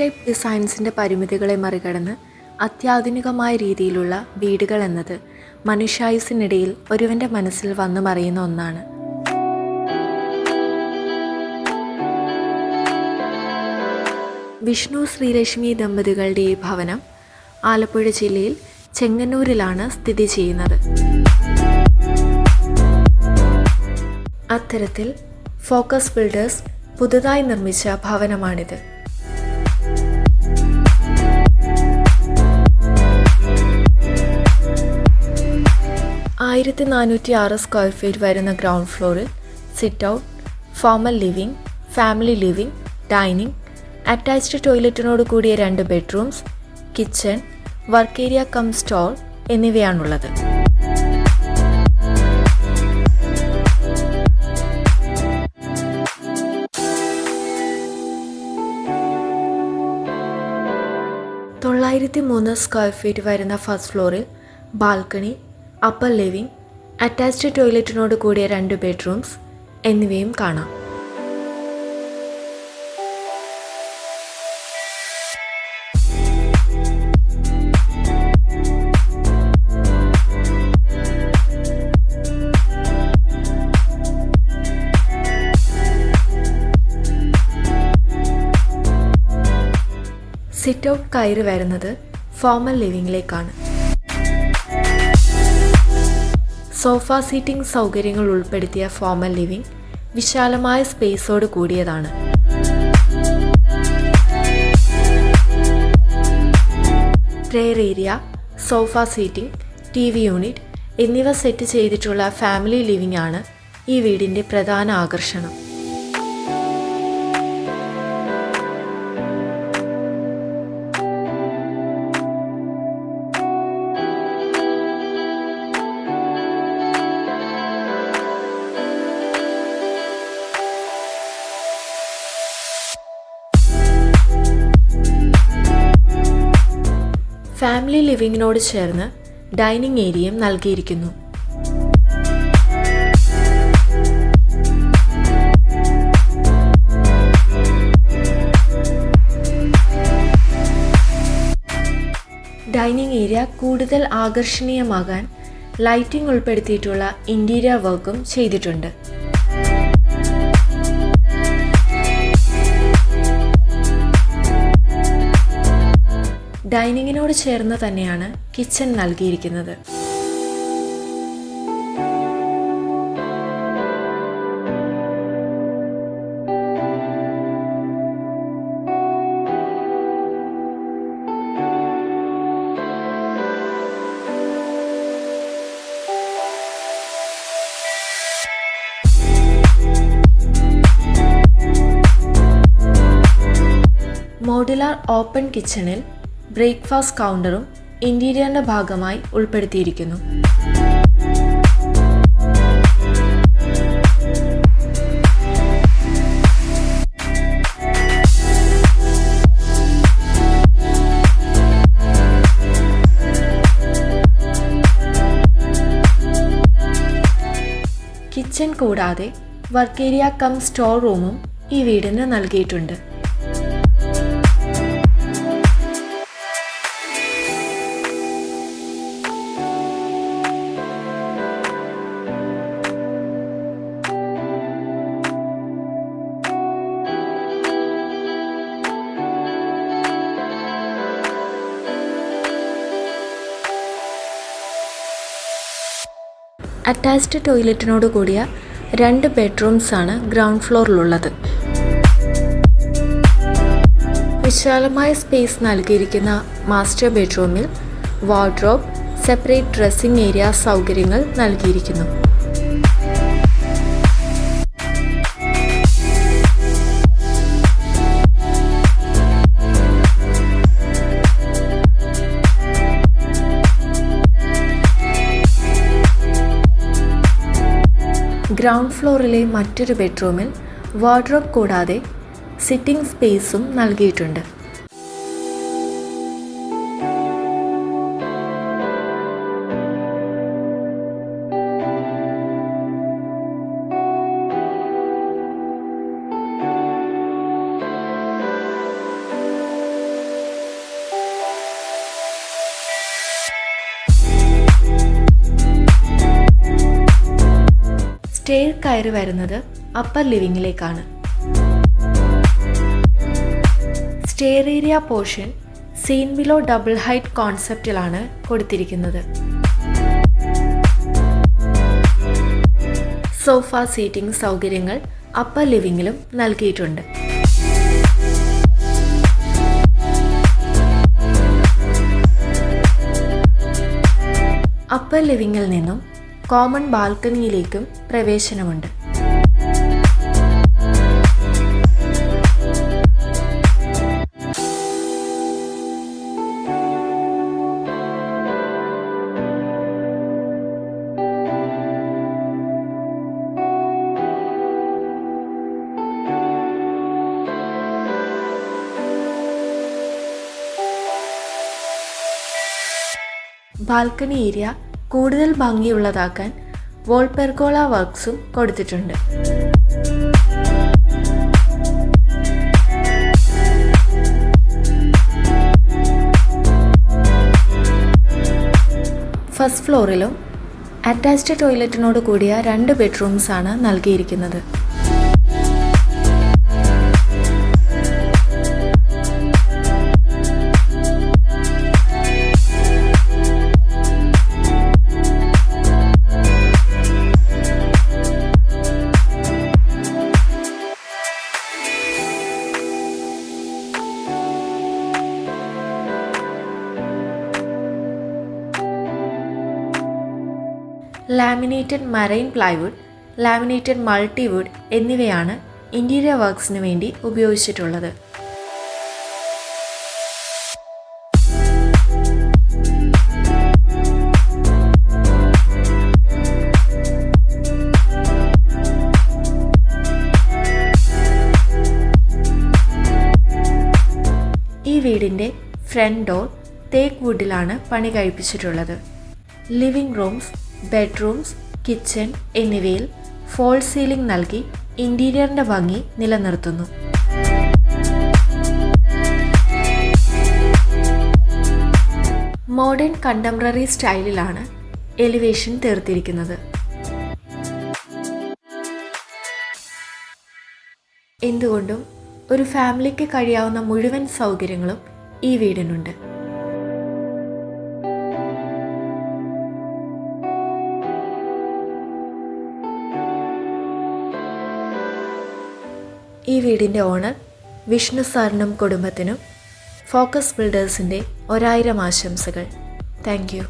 Type ഡിസൈൻസിൻ്റെ പരിമിതികളെ മറികടന്ന് അത്യാധുനികമായ രീതിയിലുള്ള വീടുകൾ എന്നത് മനുഷ്യായുസ്സിനിടയിൽ ഒരുവൻ്റെ മനസ്സിൽ വന്നു മറിയുന്ന ഒന്നാണ്. വിഷ്ണു ശ്രീലക്ഷ്മി ദമ്പതികളുടെ ഈ ഭവനം ആലപ്പുഴ ജില്ലയിൽ ചെങ്ങന്നൂരിലാണ് സ്ഥിതി ചെയ്യുന്നത്. അത്തരത്തിൽ ഫോക്കസ് ബിൽഡേഴ്സ് പുതുതായി നിർമ്മിച്ച ഭവനമാണിത്. സ്ക്വയർ ഫീറ്റ് വരുന്ന ഗ്രൗണ്ട് ഫ്ലോറിൽ sit out, formal living, family living, dining, attached ടോയ്ലറ്റിനോട് കൂടിയ 2 bedrooms, kitchen, work area cum store എന്നിവയാണുള്ളത്. സ്ക്വയർ ഫീറ്റ് വരുന്ന ഫസ്റ്റ് ഫ്ലോറിൽ ബാൽക്കണി, അപ്പർ ലിവിംഗ്, അറ്റാച്ച്ഡ് ടോയ്ലറ്റിനോട് കൂടിയ 2 ബെഡ്റൂംസ് എന്നിവയും കാണാം. സിറ്റ് ഔട്ട് കയറി വരുന്നത് ഫോർമൽ ലിവിംഗിലേക്കാണ്. സോഫ സീറ്റിംഗ് സൗകര്യങ്ങൾ ഉൾപ്പെടുത്തിയ ഫോർമൽ ലിവിംഗ് വിശാലമായ സ്പേസോട് കൂടിയതാണ്. Prayer area, sofa seating, TV unit എന്നിവ സെറ്റ് ചെയ്തിട്ടുള്ള ഫാമിലി ലിവിംഗ് ആണ് ഈ വീടിൻ്റെ പ്രധാന ആകർഷണം. ഫാമിലി ലിവിങ്ങിനോട് ചേർന്ന് ഡൈനിങ് ഏരിയയും നൽകിയിരിക്കുന്നു. ഡൈനിങ് ഏരിയ കൂടുതൽ ആകർഷണീയമാകാൻ ലൈറ്റിംഗ് ഉൾപ്പെടുത്തിയിട്ടുള്ള ഇന്റീരിയർ വർക്കും ചെയ്തിട്ടുണ്ട്. ഡൈനിങ്ങിനോട് ചേർന്ന് തന്നെയാണ് കിച്ചൺ നൽകിയിരിക്കുന്നത്. മോഡുലാർ ഓപ്പൺ കിച്ചണിൽ ബ്രേക്ക്ഫാസ്റ്റ് കൗണ്ടറും ഇന്റീരിയറിന്റെ ഭാഗമായി ഉൾപ്പെടുത്തിയിരിക്കുന്നു. കിച്ചൺ കൂടാതെ വർക്ക് ഏരിയ കം സ്റ്റോർ റൂമും ഈ വീടിന് നൽകിയിട്ടുണ്ട്. അറ്റാച്ച്ഡ് ടോയ്ലറ്റിനോട് കൂടിയ 2 ബെഡ്റൂംസ് ആണ് ഗ്രൗണ്ട് ഫ്ലോറിലുള്ളത്. വിശാലമായ സ്പേസ് നൽകിയിരിക്കുന്ന മാസ്റ്റർ ബെഡ്റൂമിൽ വാർഡ്രോബ്, സെപ്പറേറ്റ് ഡ്രസ്സിംഗ് ഏരിയ സൗകര്യങ്ങൾ നൽകിയിരിക്കുന്നു. ഗ്രൗണ്ട് ഫ്ലോറിലെ മറ്റൊരു ബെഡ്റൂമിൽ വാർഡ്രോബ് കൂടാതെ സിറ്റിംഗ് സ്പേസും നൽകിയിട്ടുണ്ട്. സ്റ്റെയർ കയറി വരുന്നത് അപ്പർ ലിവിങ്ങിലേക്കാണ്. Stair area portion seen below double height കോൺസെപ്റ്റിലാണ് കൊടുത്തിരിക്കുന്നത്. സോഫ സീറ്റിംഗ് സൗകര്യങ്ങൾ അപ്പർ ലിവിങ്ങിലും നൽകിയിട്ടുണ്ട്. അപ്പർ ലിവിങ്ങിൽ നിന്നും കോമൺ ബാൽക്കണിയിലേക്കും പ്രവേശനമുണ്ട്. ബാൽക്കണി ഏരിയ കൂടുതൽ ഭംഗിയുള്ളതാക്കാൻ വോൾ പെർഗോള വർക്ക്സും കൊടുത്തിട്ടുണ്ട്. ഫസ്റ്റ് ഫ്ലോറിലും അറ്റാച്ച്ഡ് ടോയ്ലറ്റിനോട് കൂടിയ 2 ബെഡ്റൂംസ് ആണ് നൽകിയിരിക്കുന്നത്. Laminated marine plywood, laminated multiwood എന്നിവയാണ് ഇന്റീരിയർ വർക്ക്സിന് വേണ്ടി ഉപയോഗിച്ചിട്ടുള്ളത്. ഈ വീടിൻ്റെ ഫ്രണ്ട് ഡോർ തേക്ക് വുഡിലാണ് പണി കഴിപ്പിച്ചിട്ടുള്ളത്. ലിവിംഗ് റൂംസ്, ബെഡ്റൂംസ്, കിച്ചൺ എന്നിവയിൽ ഫോൾ സീലിംഗ് നൽകി ഇന്റീരിയറിന്റെ ഭംഗി നിലനിർത്തുന്നു. മോഡേൺ കണ്ടംപററി സ്റ്റൈലിലാണ് എലിവേഷൻ തീർത്തിരിക്കുന്നത്. എന്തുകൊണ്ടും ഒരു ഫാമിലിക്ക് കഴിയാവുന്ന മുഴുവൻ സൗകര്യങ്ങളും ഈ വീടിനുണ്ട്. ഈ വീടിൻ്റെ ഓണർ വിഷ്ണു സാറിനും കുടുംബത്തിനും ഫോക്കസ് ബിൽഡേഴ്സിൻ്റെ 1000 ആശംസകൾ. Thank you.